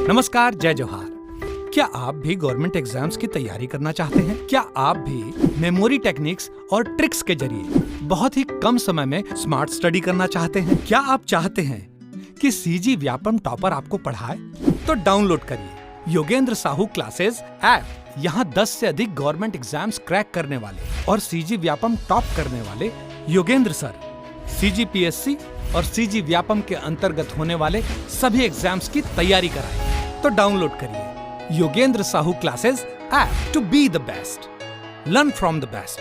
नमस्कार, जय जोहार। क्या आप भी गवर्नमेंट एग्जाम्स की तैयारी करना चाहते हैं? क्या आप भी मेमोरी टेक्निक्स और ट्रिक्स के जरिए बहुत ही कम समय में स्मार्ट स्टडी करना चाहते हैं? क्या आप चाहते हैं कि सीजी व्यापम टॉपर आपको पढ़ाए? तो डाउनलोड करिए योगेंद्र साहू क्लासेस ऐप। यहाँ 10 से अधिक गवर्नमेंट एग्जाम्स क्रैक करने वाले और सीजी व्यापम टॉप करने वाले योगेंद्र सर CGPSC और सीजी व्यापम के अंतर्गत होने वाले सभी एग्जाम्स की तैयारी कराएं। तो डाउनलोड करिए Yogendra Sahu classes app to be the best, learn from the best.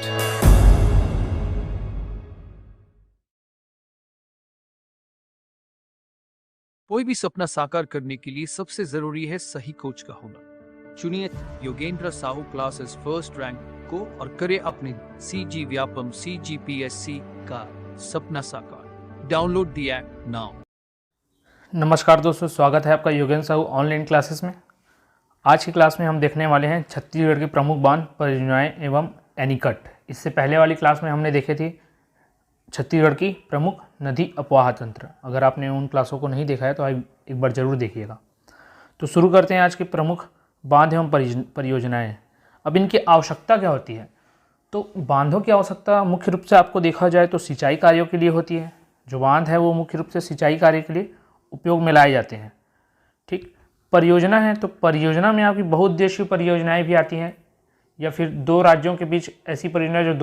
कोई भी सपना साकार करने के लिए सबसे जरूरी है सही कोच का होना। चुनिए Yogendra Sahu classes first rank को और करे अपने सीजी व्यापम CGPSC का सपना साकार। Download the app now. नमस्कार दोस्तों, स्वागत है आपका योगेंद्र साहू ऑनलाइन क्लासेस में। आज की क्लास में हम देखने वाले हैं छत्तीसगढ़ की प्रमुख बांध परियोजनाएं एवं एनीकट। इससे पहले वाली क्लास में हमने देखे थे छत्तीसगढ़ की प्रमुख नदी अपवाह तंत्र। अगर आपने उन क्लासों को नहीं देखा है तो आप एक बार ज़रूर देखिएगा। तो शुरू करते हैं आज की प्रमुख बांध एवं परियोजनाएँ। अब इनकी आवश्यकता क्या होती है? तो बांधों की आवश्यकता मुख्य रूप से आपको देखा जाए तो सिंचाई कार्यों के लिए होती है। जो बांध है वो मुख्य रूप से सिंचाई कार्य के लिए उपयोग में लाए जाते हैं। ठीक, परियोजना है तो परियोजना में आपकी बहुउद्देशीय परियोजनाएं भी आती हैं, या फिर दो राज्यों के बीच ऐसी परियोजनाएं जो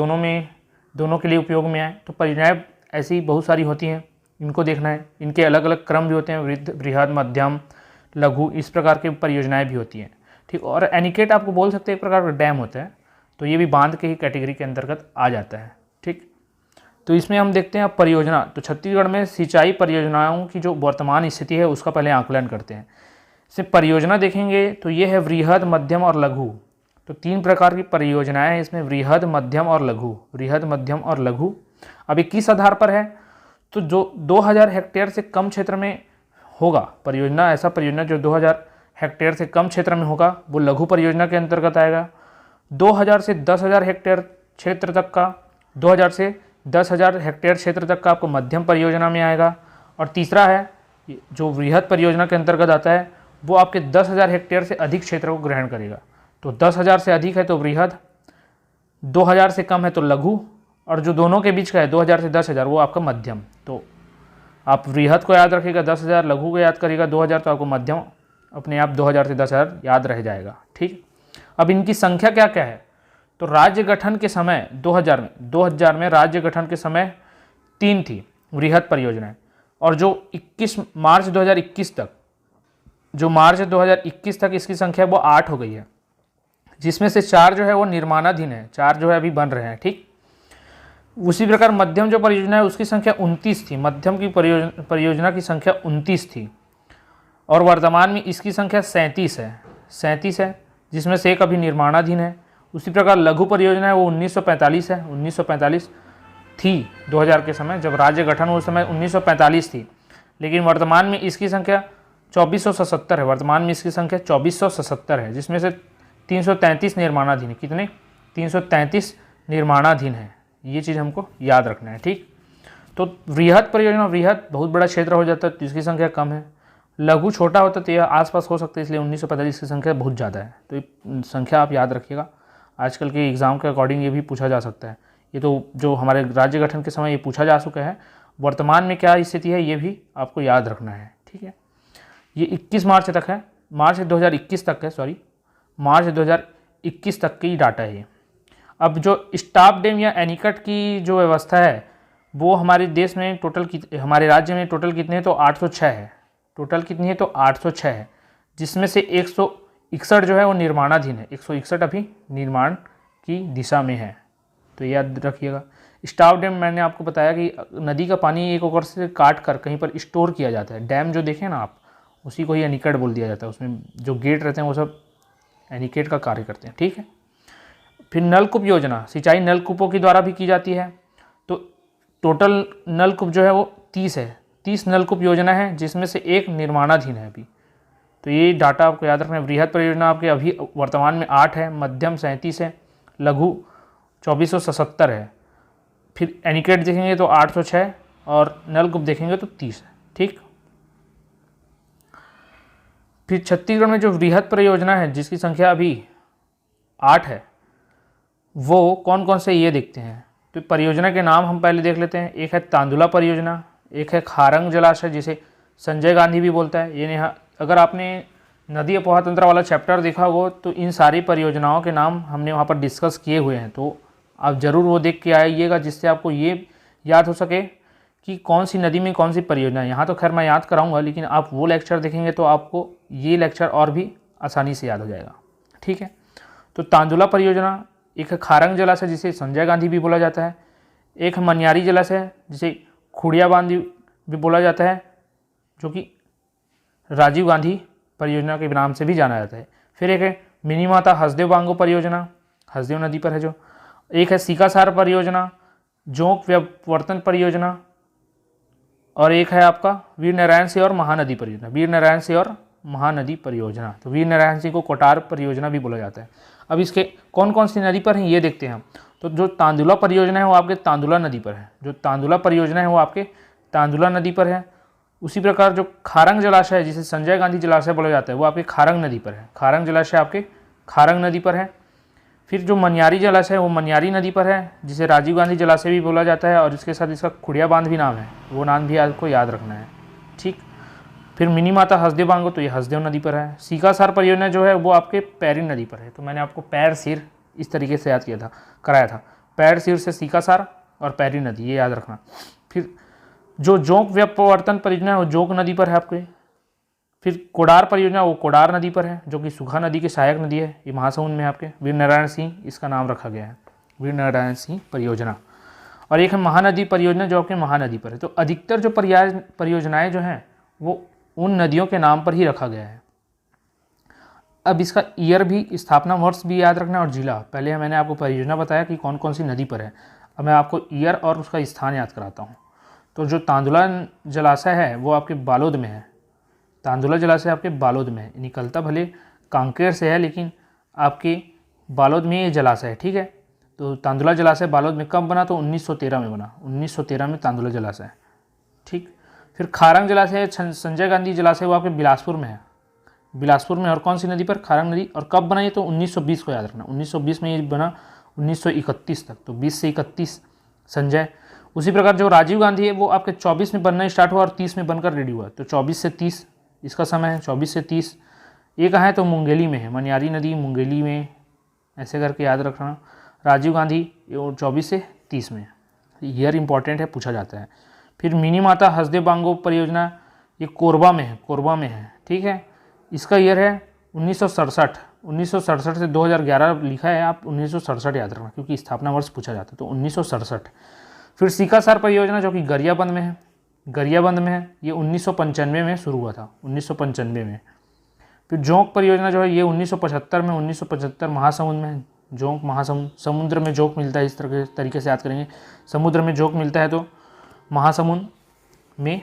दोनों के लिए उपयोग में आए। तो परियोजनाएं ऐसी बहुत सारी होती हैं, इनको देखना है। इनके अलग अलग क्रम भी होते हैं, बृहद, मध्यम, लघु, इस प्रकार की परियोजनाएं भी होती हैं। ठीक, और एनीकट आपको बोल सकते हैं एक प्रकार का डैम होता है, तो ये भी बांध के ही कैटेगरी के अंतर्गत आ जाता है। ठीक, तो इसमें हम देखते हैं परियोजना। तो छत्तीसगढ़ में सिंचाई परियोजनाओं की जो वर्तमान स्थिति है उसका पहले आकलन करते हैं। इसमें परियोजना देखेंगे तो ये है वृहद, मध्यम और लघु। तो तीन प्रकार की परियोजनाएं हैं इसमें, वृहद, मध्यम और लघु। वृहद, मध्यम और लघु। अब ये किस आधार पर है? तो जो 2000 हेक्टेयर से कम क्षेत्र में होगा परियोजना, ऐसा परियोजना जो 2000 हेक्टेयर से कम क्षेत्र में होगा वो लघु परियोजना के अंतर्गत आएगा। 2000 से 10,000 हेक्टेयर क्षेत्र तक का, 2000 से 10,000 हेक्टेयर क्षेत्र तक का आपको मध्यम परियोजना में आएगा। और तीसरा है जो वृहद परियोजना के अंतर्गत आता है वो आपके 10,000 हेक्टेयर से अधिक क्षेत्र को ग्रहण करेगा। तो 10,000 से अधिक है तो वृहद, 2000 से कम है तो लघु, और जो दोनों के बीच का है 2000 से 10,000 वो आपका मध्यम। तो आप वृहद को याद रखिएगा 10,000, लघु को याद करिएगा 2000, तो आपको मध्यम अपने आप 2000 से 10,000 याद रह जाएगा। ठीक, अब इनकी संख्या क्या क्या है? तो राज्य गठन के समय 2000 में राज्य गठन के समय 3 थी वृहद परियोजनाएं, और जो 21 मार्च 2021 तक, जो मार्च 2021 तक इसकी संख्या वो 8 हो गई है, जिसमें से 4 जो है वो निर्माणाधीन है, 4 जो है अभी बन रहे हैं। ठीक, उसी प्रकार मध्यम जो परियोजना है उसकी संख्या 29 थी। मध्यम की परियोजना की संख्या 29 थी, और वर्तमान में इसकी संख्या 37 है, जिसमें से एक अभी निर्माणाधीन है। उसी प्रकार लघु परियोजना है वो 1945 है, 1945 थी 2000 के समय, जब राज्य गठन हुआ उस समय 1945 थी, लेकिन वर्तमान में इसकी संख्या 2477 है। वर्तमान में इसकी संख्या 2477 है, जिसमें से 333 निर्माणाधीन है। कितने? 333 निर्माणाधीन है। ये चीज़ हमको याद रखना है। ठीक, तो वृहद परियोजना, वृहद बहुत बड़ा क्षेत्र हो जाता है तो इसकी संख्या कम है। लघु छोटा होता है तो यह आसपास हो सकता है, इसलिए 1945 की संख्या बहुत ज़्यादा है। तो ये संख्या आप याद रखिएगा, आजकल के एग्ज़ाम के अकॉर्डिंग ये भी पूछा जा सकता है। ये तो जो हमारे राज्य गठन के समय ये पूछा जा चुका है, वर्तमान में क्या स्थिति है ये भी आपको याद रखना है। ठीक है, ये 21 मार्च तक है, मार्च 2021 तक है, सॉरी मार्च 2021 तक की डाटा है ये। अब जो स्टॉप डैम या एनीकट की जो व्यवस्था है वो हमारे देश में हमारे राज्य में टोटल कितने हैं? तो 806 है। टोटल कितनी है? तो 806 है, जिसमें से 161 जो है वो निर्माणाधीन है। 161 अभी निर्माण की दिशा में है, तो याद रखिएगा। स्टॉप डैम मैंने आपको बताया कि नदी का पानी एक ओर से काट कर कहीं पर स्टोर किया जाता है। डैम जो देखें ना आप, उसी को ही एनीकट बोल दिया जाता है। उसमें जो गेट रहते हैं वो सब एनीकट का कार्य करते हैं। ठीक है, फिर नलकूप योजना, सिंचाई नलकूपों के द्वारा भी की जाती है। तो टोटल नलकूप जो है वो 30 है, 30 नलकूप योजना है, जिसमें से एक निर्माणाधीन है अभी। तो ये डाटा आपको याद रखना है। वृहद परियोजना आपके अभी वर्तमान में 8 है, मध्यम 37 है, लघु 2477 है। फिर एनीकट देखेंगे तो 806 और नलकूप देखेंगे तो 30 है। ठीक, फिर छत्तीसगढ़ में जो वृहद परियोजना है जिसकी संख्या अभी 8 है, वो कौन कौन से ये देखते हैं। तो परियोजना के नाम हम पहले देख लेते हैं। एक है तांदुला परियोजना, एक है खारंग जलाशय जिसे संजय गांधी भी बोलता है। ये अगर आपने नदी अपोहा तंत्र वाला चैप्टर देखा हो तो इन सारी परियोजनाओं के नाम हमने वहाँ पर डिस्कस किए हुए हैं, तो आप ज़रूर वो देख के आइएगा जिससे आपको ये याद हो सके कि कौन सी नदी में कौन सी परियोजना है। यहाँ तो खैर मैं याद कराऊंगा, लेकिन आप वो लेक्चर देखेंगे तो आपको ये लेक्चर और भी आसानी से याद हो जाएगा। ठीक है, तो तांदुला परियोजना, एक है खारंग जलाशय जिसे संजय गांधी भी बोला जाता है, एक है मनियारी जलाशय जिसे खुड़िया बांध भी बोला जाता है, जो कि राजीव गांधी परियोजना के नाम से भी जाना जाता है। फिर एक है मिनी माता हसदेव बांगो परियोजना, हसदेव नदी पर है जो। एक है सीकासार परियोजना, जोंक व्यावर्तन परियोजना, और एक है आपका वीर नारायण सिंह और महानदी परियोजना, वीर नारायण सिंह और महानदी परियोजना। तो वीर नारायण सिंह को कोटार परियोजना भी बोला जाता है। अब इसके कौन कौन सी नदी पर हैं ये देखते हैं हम। तो जो तांदुला परियोजना है वो आपके तांदुला नदी पर है, जो तांदुला परियोजना है वो आपके तांदुला नदी पर है। उसी प्रकार जो खारंग जलाशय है जिसे संजय गांधी जलाशय बोला जाता है वो आपके खारंग नदी पर है, खारंग जलाशय आपके खारंग नदी पर है। फिर जो मनियारी जलाशय है वो मनियारी नदी पर है जिसे राजीव गांधी जलाशय भी बोला जाता है, और इसके साथ इसका खुड़िया बांध भी नाम है, वो नाम भी आपको याद रखना है। ठीक, फिर मिनी माता हसदेव बांगो, तो ये हसदेव नदी पर है। सीकासार परियोजना जो है वो आपके पैरी नदी पर है। तो मैंने आपको पैर सिर इस तरीके से याद किया था, कराया था, पैर सिर से सीकासार और पैरी नदी, ये याद रखना। फिर जो जोंक व्यावर्तन परियोजना है वो जोंक नदी पर है आपके। फिर कोडार परियोजना वो कोडार नदी पर है, जो कि सुखा नदी की सहायक नदी है, ये महासमुंद में है आपके। वीर नारायण सिंह इसका नाम रखा गया है, वीर नारायण सिंह परियोजना। और एक है महानदी परियोजना जो आपके महानदी पर है। तो अधिकतर जो परियोजनाएं जो हैं वो उन नदियों के नाम पर ही रखा गया है। अब इसका ईयर भी, स्थापना वर्ष भी याद रखना और जिला। पहले मैंने आपको परियोजना बताया कि कौन कौन सी नदी पर है, अब मैं आपको ईयर और उसका स्थान याद कराता हूँ। तो जो तांदुला जलाशय है वो आपके बालोद में है, तांदुला जलाशय आपके बालोद में है, निकलता भले कांकेर से है लेकिन आपके बालोद में ये जलाशय है। ठीक है, तो तांदुला जलाशय बालोद में कब बना, तो 1913 में बना, 1913 में तांदुला जलाशय। ठीक, फिर खारंग जलाशय संजय गांधी जलाशय वो आपके बिलासपुर में है, बिलासपुर में। और कौन सी नदी पर, खारंग नदी। और कब बना ये, तो 1920 को याद रखना, 1920 में ये बना, 1931 तक, तो 20 से 31 संजय। उसी प्रकार जो राजीव गांधी है वो आपके 24 में बनना स्टार्ट हुआ और 30 में बनकर रेडी हुआ, तो 24 से 30 इसका समय है, 24 से 30। ये कहाँ है, तो मुंगेली में है, मनियारी नदी मुंगेली में, ऐसे करके याद रखना। राजीव गांधी 24 से 30 में, ईयर इंपॉर्टेंट है, पूछा जाता है। फिर मिनी माता हसदेव बांगो परियोजना ये कोरबा में है, कोरबा में है। ठीक है, इसका ईयर है 1967, 1967 से 2011 लिखा है, आप 1967 याद रखना क्योंकि स्थापना वर्ष पूछा जाता है, तो 1967। फिर सीकासार परियोजना जो कि गरियाबंद में है, गरियाबंद में है, ये 1995 में शुरू हुआ था, 1995 में। फिर जोंक परियोजना जो है ये 1975 में, 1975 महासमुंद में है, जोंक महासमुंद, समुद्र में जोंक मिलता है, इस तरीके से याद करेंगे, समुद्र में जोंक मिलता है तो महासमुंद में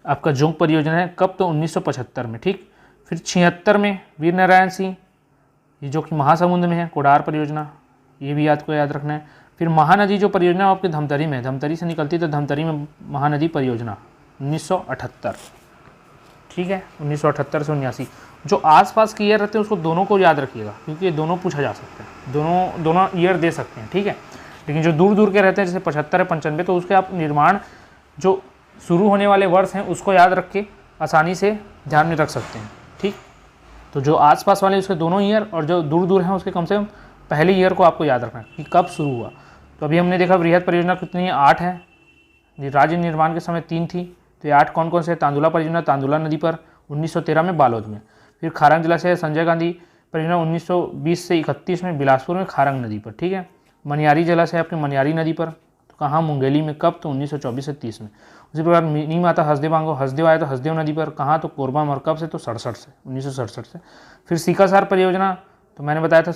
आपका जोंक परियोजना है। कब, तो 1975 में। ठीक, फिर 76 में वीर नारायण सिंह, ये जो कि महासमुंद में है, कोडार परियोजना, ये भी आपको याद रखना है। फिर महानदी जो परियोजना आपके धमतरी में है, धमतरी से निकलती तो धमतरी में महानदी परियोजना 1978। ठीक है, 1978 से 79। जो आसपास के ईयर रहते हैं उसको दोनों को याद रखिएगा क्योंकि ये दोनों पूछा जा सकते हैं, दोनों ईयर दे सकते हैं। ठीक है, लेकिन जो दूर दूर के रहते हैं जैसे 75 है, 95, तो उसके आप निर्माण जो शुरू होने वाले वर्ष हैं उसको याद रख के आसानी से ध्यान में रख सकते हैं। ठीक, तो जो आसपास वाले उसके दोनों ईयर और जो दूर दूर हैं उसके कम से कम पहले ईयर को आपको याद रखना है कि कब शुरू हुआ। तो अभी हमने देखा वृहद परियोजना कितनी है, 8 है। राज्य निर्माण के समय 3 थी, तो ये 8 कौन कौन से? तांदुला परियोजना तांदुला नदी पर 1913 में बालोद में। फिर खारंग जलाशय संजय गांधी परियोजना 1920 से 31 में बिलासपुर में खारंग नदी पर। ठीक है, मनियारी जलाशय आपके मनियारी नदी पर, तो कहाँ? मुंगेली में। कब? तो 1924 से 30 में। उसी प्रकार मिनी माता हसदेव बांगो, हसदेव आए तो हसदेव नदी पर, कहाँ? तो कोरबा में। और कब से? तो 67 से, 1967 से। फिर सीकासार परियोजना तो मैंने बताया था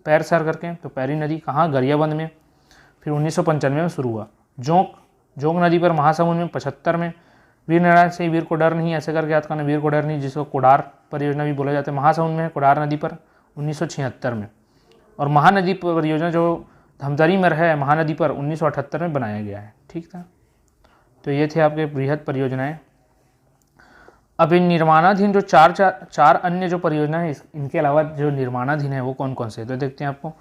पैर सर करके, तो पैरी नदी कहाँ? गरियाबंद में। फिर 1995 में शुरू हुआ। जोंक नदी पर महासमुंद में 75 में। वीर नारायण सिंह वीर को डर नहीं, ऐसे करके याद करना, वीर को डर नहीं, जिसको कोडार परियोजना भी बोला जाता है, महासमुंद में कोडार नदी पर 1976 में। और महानदी परियोजना जो धमतरी में है महानदी पर 1978 में बनाया गया है। ठीक था, तो ये थे आपके बृहद परियोजनाएं। अब इन निर्माणाधीन जो चार अन्य जो परियोजना है इनके अलावा जो निर्माणाधीन है वो कौन कौन से, तो देखते हैं आपको।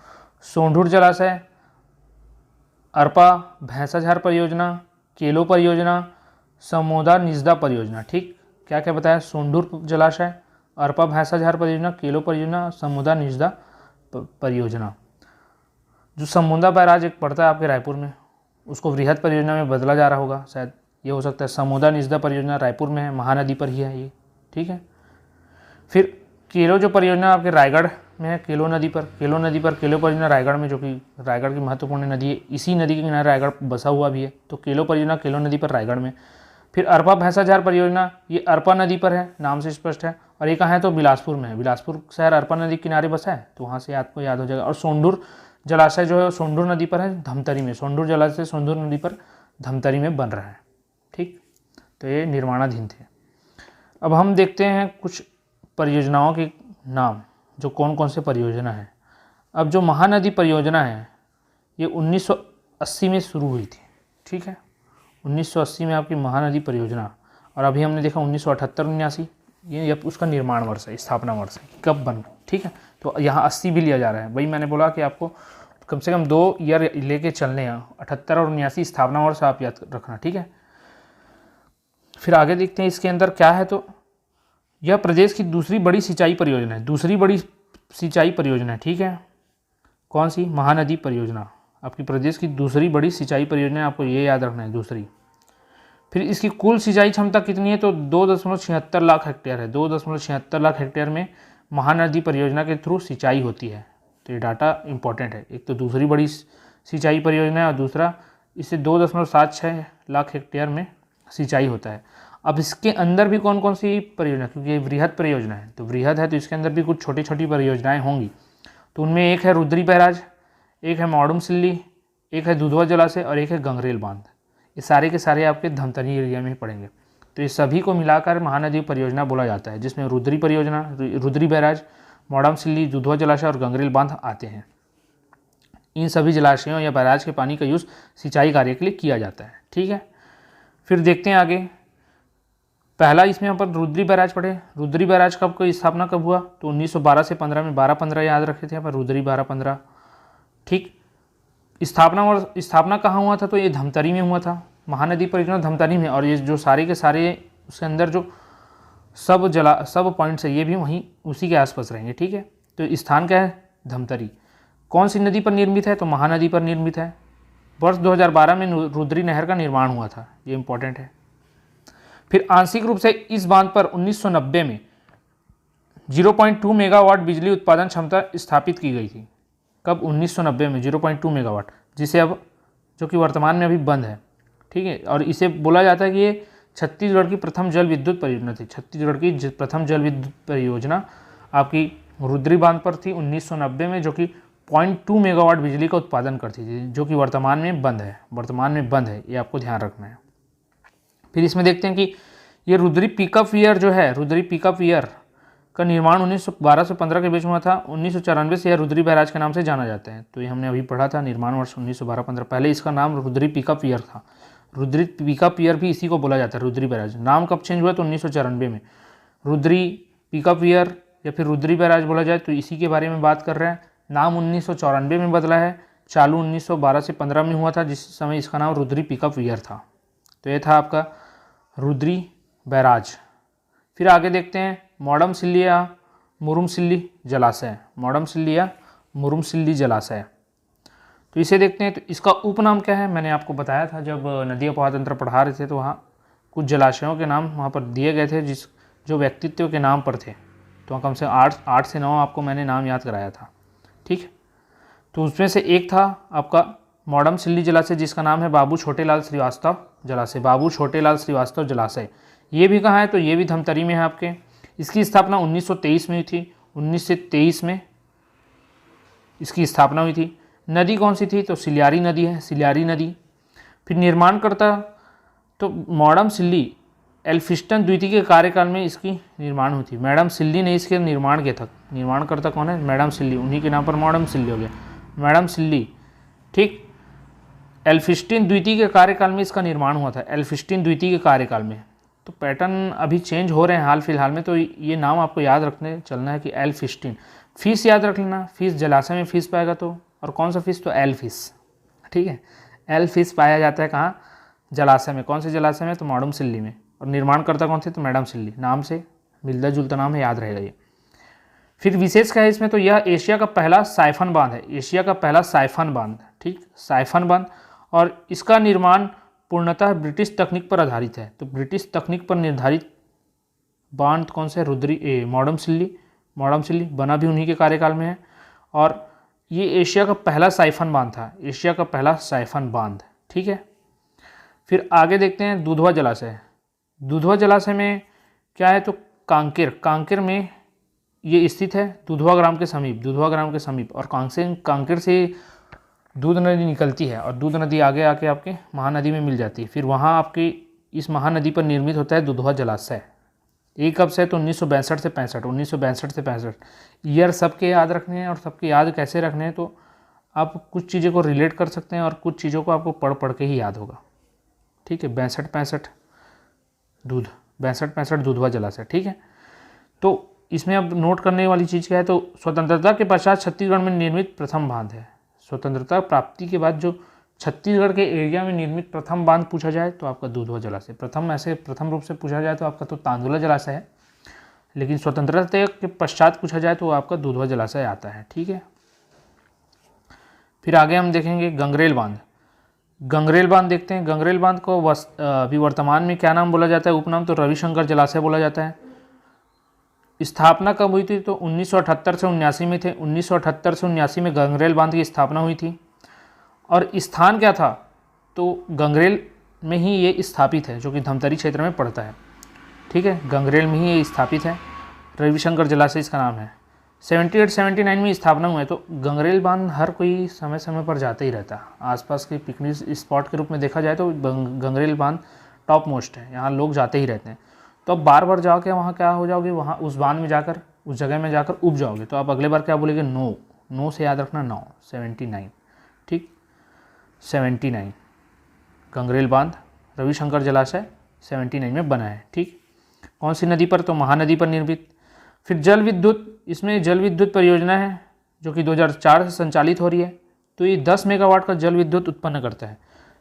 सोंढूर जलाशय, अरपा भैंसाझार परियोजना, केलो परियोजना, समोदा निजदा परियोजना। ठीक, क्या क्या बताया? सोंढूर जलाशय, अरपा भैंसाझार परियोजना, केलो परियोजना, समोदा निजदा परियोजना। जो समोदा बैराज एक पड़ता है आपके रायपुर में, उसको वृहद परियोजना में बदला जा रहा होगा शायद, ये हो सकता है। समोदा निजदा परियोजना रायपुर में है, महानदी पर ही है ये। ठीक है, फिर केलो जो परियोजना आपके रायगढ़ में है, केलो नदी पर केलो परियोजना रायगढ़ में, जो कि रायगढ़ की महत्वपूर्ण नदी है। इसी नदी के किनारे रायगढ़ बसा हुआ भी है, तो केलो परियोजना केलो नदी पर रायगढ़ में। फिर अरपा भैंसाझार परियोजना, ये अरपा नदी पर है, नाम से स्पष्ट है। और ये कहाँ है? तो बिलासपुर में है। बिलासपुर शहर अरपा नदी के किनारे बसा है, तो वहाँ से आपको याद हो जाएगा। और सोंढूर जलाशय जो है सोंढूर नदी पर है, धमतरी में। सोंढूर जलाशय सोंढूर नदी पर धमतरी में बन रहा है। ठीक, तो ये निर्माणाधीन थे। अब हम देखते हैं कुछ परियोजनाओं के नाम, जो कौन कौन से परियोजना है। अब जो महानदी परियोजना है ये 1980 में शुरू हुई थी। ठीक है, 1980 में आपकी महानदी परियोजना, और अभी हमने देखा 1978-79 ये अब उसका निर्माण वर्ष है, स्थापना वर्ष है, कब बन। ठीक है, तो यहाँ 80 भी लिया जा रहा है। वही मैंने बोला कि आपको कम से कम 2 ईयर लेके चलने हैं, 78 और 79 स्थापना वर्ष आप याद रखना। ठीक है, फिर आगे देखते हैं इसके अंदर क्या है। तो यह प्रदेश की दूसरी बड़ी सिंचाई परियोजना है, दूसरी बड़ी सिंचाई परियोजना है। ठीक है, कौन सी? महानदी परियोजना आपकी प्रदेश की दूसरी बड़ी सिंचाई परियोजना है, आपको ये याद रखना है, दूसरी। फिर इसकी कुल सिंचाई क्षमता कितनी है? तो 2.76 लाख हेक्टेयर है। 2.76 लाख हेक्टेयर में महानदी परियोजना के थ्रू सिंचाई होती है। तो ये डाटा इंपॉर्टेंट है। एक तो दूसरी बड़ी सिंचाई परियोजना है, और दूसरा इससे 2.76 लाख हेक्टेयर में सिंचाई होता है। अब इसके अंदर भी कौन कौन सी परियोजना, क्योंकि ये वृहद परियोजना है, तो वृहद है तो इसके अंदर भी कुछ छोटी छोटी परियोजनाएं होंगी। तो उनमें एक है रुद्री बैराज, एक है मॉडम सिल्ली, एक है दुधवा जलाशय, और एक है गंगरेल बांध। ये सारे के सारे आपके धमतरी एरिया में पड़ेंगे। तो ये सभी को मिलाकर महानदी परियोजना बोला जाता है, जिसमें रुद्री परियोजना, रुद्री बैराज, मॉडम सिल्ली, दुधवा जलाशय और गंगरेल बांध आते हैं। इन सभी जलाशयों या बैराज के पानी का यूज़ सिंचाई कार्य के लिए किया जाता है। ठीक है, फिर देखते हैं आगे। पहला इसमें यहाँ पर रुद्री बैराज पढ़े। रुद्री बैराज कब को स्थापना कब हुआ? तो 1912 से 15 में, 12-15 याद रखे थे यहाँ पर, रुद्री 12-15। ठीक, स्थापना कहाँ हुआ था? तो ये धमतरी में हुआ था, महानदी परियोजना धमतरी में। और ये जो सारे के सारे उसके अंदर जो सब पॉइंट्स है ये भी वहीं उसी के आसपास रहेंगे। ठीक है, तो स्थान क्या है? धमतरी। कौन सी नदी पर निर्मित है? तो महानदी पर निर्मित है। वर्ष 2012 में रुद्री नहर का निर्माण हुआ था, ये इंपॉर्टेंट है। फिर आंशिक रूप से इस बांध पर 1990 में 0.2 मेगावाट बिजली उत्पादन क्षमता स्थापित की गई थी। कब? 1990 में 0.2 मेगावाट, जिसे अब जो कि वर्तमान में अभी बंद है। ठीक है, और इसे बोला जाता है कि ये छत्तीसगढ़ की प्रथम जल विद्युत परियोजना थी। छत्तीसगढ़ की प्रथम जल विद्युत परियोजना आपकी रुद्री बांध पर थी 1990 में, जो कि 0.2 मेगावाट बिजली का उत्पादन करती थी, जो कि वर्तमान में बंद है। ये आपको ध्यान रखना है। फिर इसमें देखते हैं कि ये रुद्री पिकअप ईयर जो है, रुद्री पिकअप ईयर का निर्माण 1912 से 15 के बीच में हुआ था। 1994 से यह रुद्री बैराज के नाम से जाना जाता है। तो ये हमने अभी पढ़ा था, निर्माण वर्ष 1912-15। पहले इसका नाम रुद्री पिकअप ईयर था। रुद्री पिकअप ईयर भी इसी को बोला जाता है, रुद्री बैराज। नाम कब चेंज हुआ? तो 1994 में। रुद्री पिकअप ईयर या फिर रुद्री बैराज बोला जाए तो इसी के बारे में बात कर रहे हैं। नाम 1994 में बदला है, चालू 1912 से 15 में हुआ था, जिस समय इसका नाम रुद्री पिकअप ईयर था। तो ये था आपका रुद्री बैराज। फिर आगे देखते हैं मॉडम सिल्ली या मुरुमसिल्ली जलाशय। मॉडम सिल्ली या मुरुमसिल्ली जलाशय, तो इसे देखते हैं। तो इसका उपनाम क्या है? मैंने आपको बताया था जब नदी अपवाह तंत्र पढ़ा रहे थे, तो वहाँ कुछ जलाशयों के नाम वहाँ पर दिए गए थे जो व्यक्तित्व के नाम पर थे। तो कम से 8 से 9 आपको मैंने नाम याद कराया था। ठीक, तो उसमें से एक था आपका मॉडम सिल्ली जलाशय, जिसका नाम है बाबू छोटेलाल श्रीवास्तव जलाशय। बाबू छोटेलाल श्रीवास्तव जलाशय ये भी कहाँ है? तो ये भी धमतरी में है आपके। इसकी स्थापना 1923 में हुई थी। 1923 में इसकी स्थापना हुई थी। नदी कौन सी थी? तो सिलियारी नदी है, सिलियारी नदी। फिर निर्माणकर्ता तो मॉडम सिल्ली एल्फिस्टन द्वितीय के कार्यकाल में इसकी निर्माण हुई थी। मैडम सिल्ली ने इसके निर्माण किया था। निर्माणकर्ता कौन है? मैडम सिल्ली, उन्हीं के नाम पर मॉडम सिल्ली हो गया, मैडम सिल्ली। ठीक, एल्फिस्टन द्वितीय के कार्यकाल में इसका निर्माण हुआ था, एल्फिस्टन द्वितीय के कार्यकाल में। तो पैटर्न अभी चेंज हो रहे हैं हाल फिलहाल में, तो ये नाम आपको याद रखने चलना है कि एल फिस्टीन। फिश याद रख लेना, फिश जलाशय में फिश पाएगा तो, और कौन सा फिश, तो एल फिश, ठीक है। एल फिश पाया जाता है कहाँ, जलाशय में। कौन से जलाशय में, तो माडुमसिल्ली में। और निर्माणकर्ता कौन थे, तो मेडमसिल्ली। नाम से मिलता जुलता नाम है, याद रहेगा ये। फिर विशेष क्या है इसमें, तो यह एशिया का पहला साइफन बांध है, एशिया का पहला साइफन बांध, ठीक, साइफन बांध। और इसका निर्माण पूर्णतः ब्रिटिश तकनीक पर आधारित है। तो ब्रिटिश तकनीक पर निर्धारित बांध कौन सा है, माडुमसिल्ली बना भी उन्हीं के कार्यकाल में है। और ये एशिया का पहला साइफन बांध था, एशिया का पहला साइफन बांध, ठीक है। फिर आगे देखते हैं दुधवा जलाशय। दुधवा जलाशय में क्या है, तो कांकेर में ये स्थित है, दुधवा ग्राम के समीप। और कांकेर से दूध नदी निकलती है, और दूध नदी आगे आके आपके महानदी में मिल जाती है। फिर वहाँ आपकी इस महानदी पर निर्मित होता है दुधवा जलाशय। ये कब से, तो 1962 से 65 ईयर सबके याद रखने हैं। और सबके याद कैसे रखने हैं, तो आप कुछ चीज़ों को रिलेट कर सकते हैं और कुछ चीज़ों को आपको पढ़ के ही याद होगा, ठीक है। 62-65 दुधवा जलाशय, ठीक है। तो इसमें अब नोट करने वाली चीज़ क्या है, तो स्वतंत्रता के पश्चात छत्तीसगढ़ में निर्मित प्रथम बांध है। स्वतंत्रता प्राप्ति के बाद जो छत्तीसगढ़ के एरिया में निर्मित प्रथम बांध पूछा जाए तो आपका दुधवा जलाशय। प्रथम रूप से पूछा जाए तो आपका तो तांदुला जलाशय है, लेकिन स्वतंत्रता के पश्चात पूछा जाए तो आपका दुधवा जलाशय आता है, ठीक है। फिर आगे हम देखेंगे गंगरेल बांध देखते हैं। गंगरेल बांध को अभी वर्तमान में क्या नाम बोला जाता है, उपनाम, तो रविशंकर जलाशय बोला जाता है। स्थापना कब हुई थी, तो 1978 से 79 में थे। 1978 से 79 में गंगरेल बांध की स्थापना हुई थी। और स्थान क्या था, तो गंगरेल में ही ये स्थापित है, जो कि धमतरी क्षेत्र में पड़ता है, ठीक है। गंगरेल में ही ये स्थापित है, रविशंकर जलाशय इसका नाम है। 78-79 में स्थापना हुआ है। तो गंगरेल बांध हर कोई समय समय पर जाता ही रहता है। आसपास के पिकनिक स्पॉट के रूप में देखा जाए तो गंगरेल बांध टॉप मोस्ट है, यहाँ लोग जाते ही रहते हैं। तो अब बार बार जाके वहाँ क्या हो जाओगे, वहाँ उस बांध में जाकर, उस जगह में जाकर उब जाओगे। तो आप अगले बार क्या बोलेंगे, नो से याद रखना, 79, ठीक, 79 गंगरेल बांध, रविशंकर जलाशय 79 में बना है, ठीक। कौन सी नदी पर, तो महानदी पर निर्मित। फिर जल विद्युत, इसमें जल विद्युत परियोजना है जो कि 2004 से संचालित हो रही है। तो ये 10 मेगावाट का जल विद्युत उत्पन्न करता है।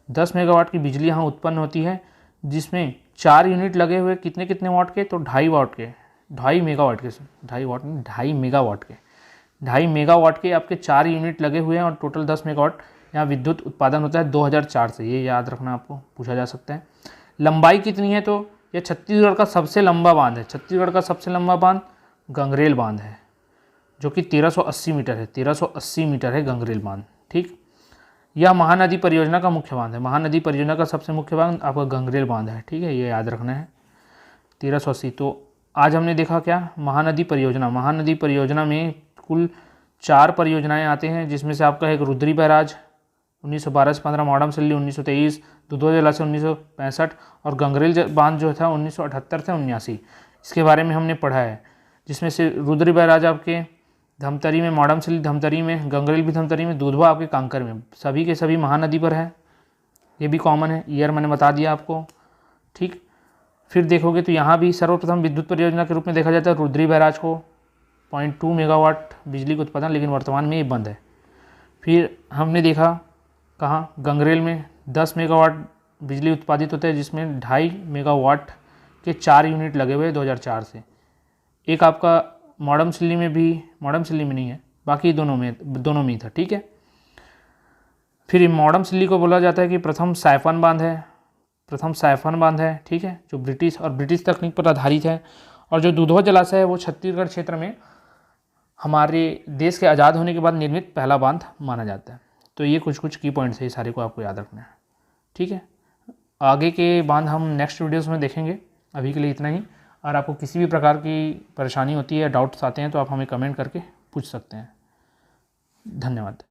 10 मेगावाट की बिजली यहाँ उत्पन्न होती है, जिसमें 4 यूनिट लगे हुए, कितने वाट के, तो 2.5 मेगावाट के आपके 4 यूनिट लगे हुए हैं। और टोटल 10 मेगावाट यहाँ विद्युत उत्पादन होता है 2004 से, ये याद रखना, आपको पूछा जा सकता है। लंबाई कितनी है, तो यह छत्तीसगढ़ का सबसे लंबा बांध है। छत्तीसगढ़ का सबसे लंबा बांध गंगरेल बांध है, जो कि 1380 मीटर है। 1380 मीटर है गंगरेल बांध, ठीक। यह महानदी परियोजना का मुख्य बांध है। महानदी परियोजना का सबसे मुख्य बांध आपका गंगरेल बांध है, ठीक है, ये याद रखना है, 1380। तो आज हमने देखा क्या, महानदी परियोजना में कुल 4 परियोजनाएं आते हैं, जिसमें से आपका एक रुद्री बैराज 1912 से 15, माडमसिल्ली 1923, दुधवा जलाशय 1965 और गंगरेल बांध जो था 1978 से 79। इसके बारे में हमने पढ़ा है, जिसमें से रुद्री बैराज आपके धमतरी में, माडमसिल्ली धमतरी में, गंगरेल भी धमतरी में, दुधवा आपके कांकर में, सभी के सभी महानदी पर है। ये भी कॉमन है, ईयर मैंने बता दिया आपको, ठीक। फिर देखोगे तो यहाँ भी सर्वप्रथम विद्युत परियोजना के रूप में देखा जाता है रुद्री बैराज को, 0.2 मेगावाट बिजली का उत्पादन, लेकिन वर्तमान में ये बंद है। फिर हमने देखा कहाँ, गंगरेल में 10 मेगावाट बिजली उत्पादित होता है, जिसमें 2.5 मेगावाट के 4 यूनिट लगे हुए 2004 से। एक आपका माडमसिल्ली में नहीं है, बाकी दोनों में ही था, ठीक है। फिर माडमसिल्ली को बोला जाता है कि प्रथम साइफन बांध है, ठीक है, जो ब्रिटिश तकनीक पर आधारित है। और जो दुधवा जलाशय है वो छत्तीसगढ़ क्षेत्र में हमारे देश के आज़ाद होने के बाद निर्मित पहला बांध माना जाता है। तो ये कुछ की पॉइंट्स है, ये सारे को आपको याद रखना है, ठीक है। आगे के बांध हम नेक्स्ट वीडियोस में देखेंगे, अभी के लिए इतना ही। और आपको किसी भी प्रकार की परेशानी होती है, डाउट्स आते हैं, तो आप हमें कमेंट करके पूछ सकते हैं। धन्यवाद।